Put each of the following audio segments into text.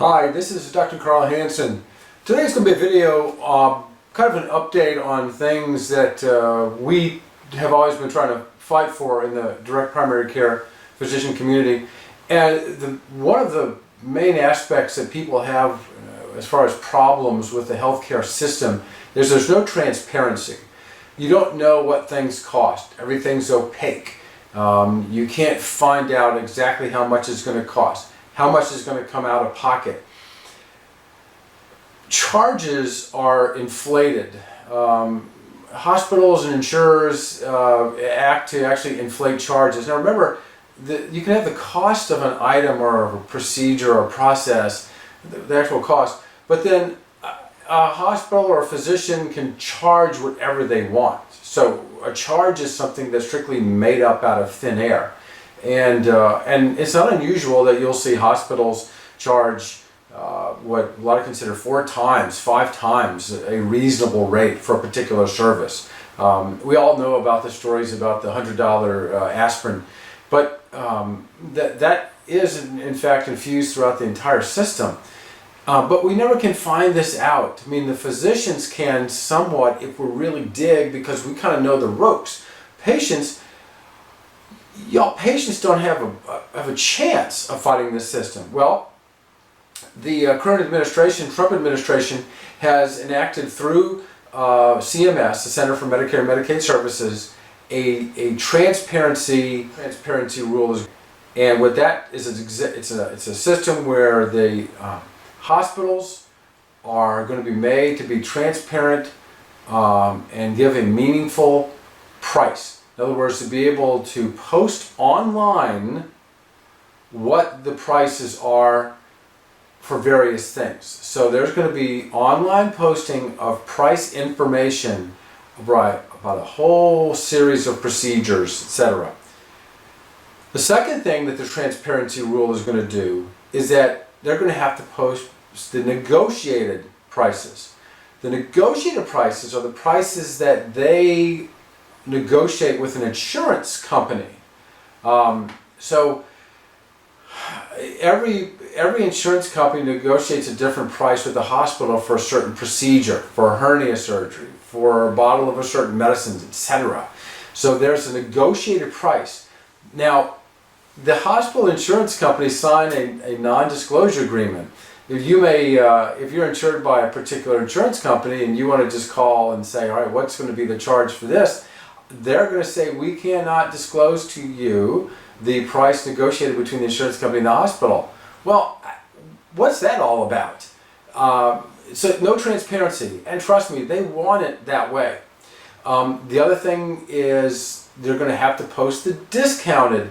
Hi, this is Dr. Carl Hansen. Today's going to be a video, kind of an update on things that we have always been trying to fight for in the direct primary care physician community. And one of the main aspects that people have as far as problems with the healthcare system is there's no transparency. You don't know what things cost. Everything's opaque. You can't find out exactly how much it's going to cost. How much is going to come out of pocket. Charges are inflated. Hospitals and insurers act to actually inflate charges. Now remember, you can have the cost of an item or a procedure or a process, the actual cost, but then a hospital or a physician can charge whatever they want. So a charge is something that's strictly made up out of thin air. And it's not unusual that you'll see hospitals charge what a lot of consider 4 times, 5 times a reasonable rate for a particular service. We all know about the stories about the $100 aspirin, but that is in fact infused throughout the entire system. But we never can find this out. I mean, the physicians can somewhat if we really dig, because we kind of know the ropes. Patients don't have a chance of fighting this system. Well, the current administration, Trump administration, has enacted through CMS, the Center for Medicare and Medicaid Services, a transparency rule. And what that is, it's a system where the hospitals are going to be made to be transparent and give a meaningful price. In other words, to be able to post online what the prices are for various things. So there's going to be online posting of price information about a whole series of procedures, etc. The second thing that the transparency rule is going to do is that they're going to have to post the negotiated prices. The negotiated prices are the prices that they negotiate with an insurance company. So every insurance company negotiates a different price with the hospital for a certain procedure, for a hernia surgery, for a bottle of a certain medicines, etc. So there's a negotiated price. Now, the hospital insurance companies sign a non-disclosure agreement. If you're insured by a particular insurance company and you want to just call and say, all right, what's going to be the charge for this? They're going to say, we cannot disclose to you the price negotiated between the insurance company and the hospital. Well, what's that all about? So no transparency, and trust me, they want it that way. The other thing is they're going to have to post the discounted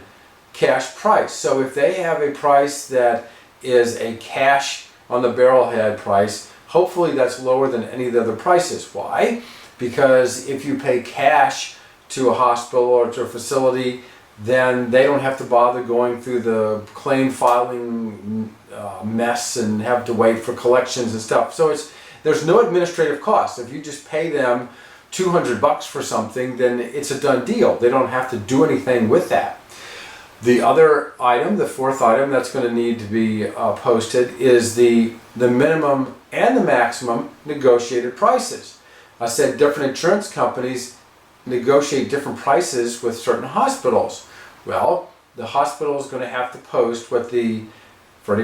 cash price. So if they have a price that is a cash on the barrelhead price, hopefully that's lower than any of the other prices. Why? Because if you pay cash to a hospital or to a facility, then they don't have to bother going through the claim filing mess and have to wait for collections and stuff. So there's no administrative cost. If you just pay them $200 for something, then it's a done deal. They don't have to do anything with that. The other item, the fourth item that's going to need to be posted is the minimum and the maximum negotiated prices. I said different insurance companies negotiate different prices with certain hospitals. Well, the hospital is going to have to post for any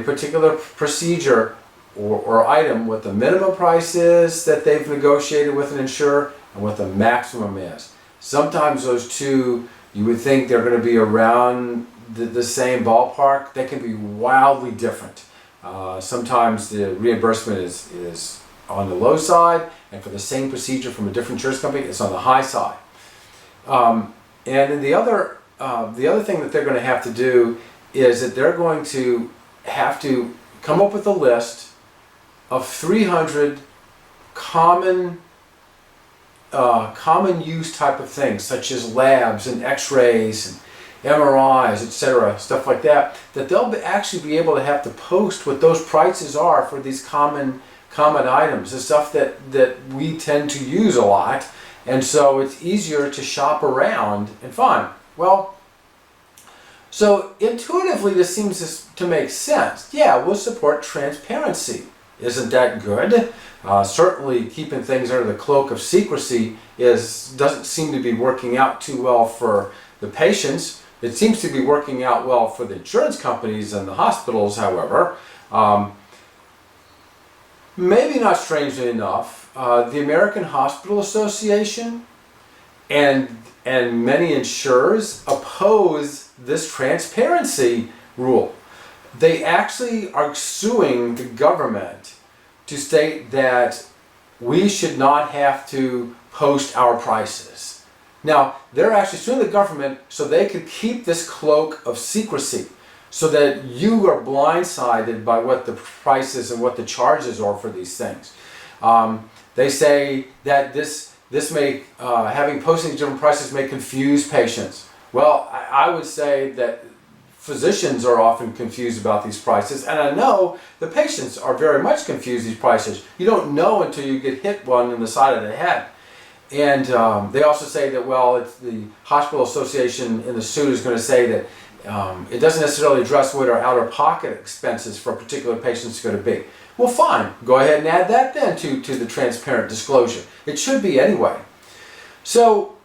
particular procedure or item, what the minimum price is that they've negotiated with an insurer and what the maximum is. Sometimes those two, you would think they're going to be around the same ballpark. They can be wildly different. Sometimes the reimbursement is on the low side, and for the same procedure from a different insurance company, it's on the high side. And then the other thing that they're going to have to do is that they're going to have to come up with a list of 300 common use type of things, such as labs and x-rays and MRIs, etc., stuff like that, that they'll actually be able to have to post what those prices are for these common items, the stuff that we tend to use a lot, and so it's easier to shop around and find. Well, So intuitively, this seems to make sense. Yeah, we'll support transparency. Isn't that good? Certainly keeping things under the cloak of secrecy doesn't seem to be working out too well for the patients. It seems to be working out well for the insurance companies and the hospitals, however. Maybe not strangely enough, the American Hospital Association and many insurers oppose this transparency rule. They actually are suing the government to state that we should not have to post our prices. Now, they're actually suing the government so they could keep this cloak of secrecy, so that you are blindsided by what the prices and what the charges are for these things. They say that this may, having posting different prices may confuse patients. Well, I would say that physicians are often confused about these prices, and I know the patients are very much confused these prices. You don't know until you get hit one in the side of the head. And they also say that, well, it's the hospital association in the suit is going to say that it doesn't necessarily address what our out-of-pocket expenses for a particular patient is going to be. Well, fine. Go ahead and add that then to the transparent disclosure. It should be anyway. So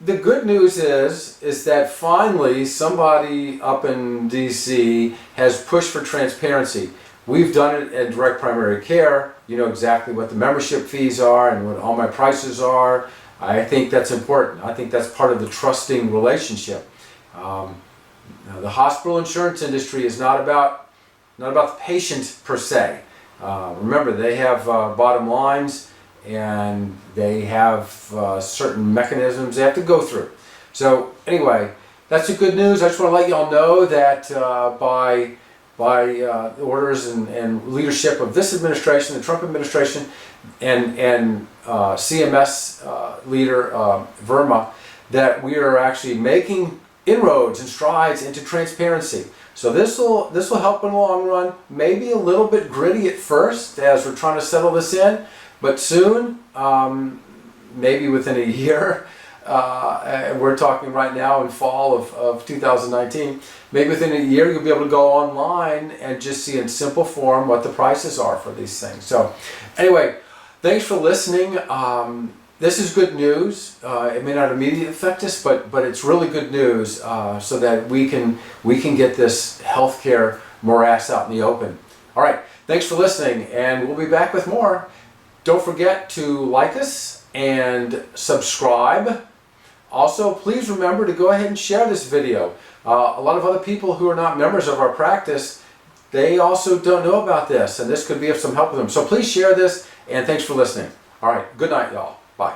the good news is that finally somebody up in DC has pushed for transparency. We've done it at Direct Primary Care. You know exactly what the membership fees are and what all my prices are. I think that's important. I think that's part of the trusting relationship. The hospital insurance industry is not about the patient per se. Remember, they have bottom lines and they have certain mechanisms they have to go through. So anyway, that's the good news. I just want to let you all know that by the orders and leadership of this administration, the Trump administration, and CMS leader Verma, that we are actually making inroads and strides into transparency. So this will help in the long run. Maybe a little bit gritty at first as we're trying to settle this in, but soon, maybe within a year, and we're talking right now in fall of 2019, maybe within a year you'll be able to go online and just see in simple form what the prices are for these things. So anyway, thanks for listening. This is good news. It may not immediately affect us, but it's really good news so that we can get this healthcare morass out in the open. All right, thanks for listening, and we'll be back with more. Don't forget to like us and subscribe. Also, please remember to go ahead and share this video. A lot of other people who are not members of our practice, they also don't know about this, and this could be of some help with them. So please share this, and thanks for listening. All right, good night, y'all. Bye.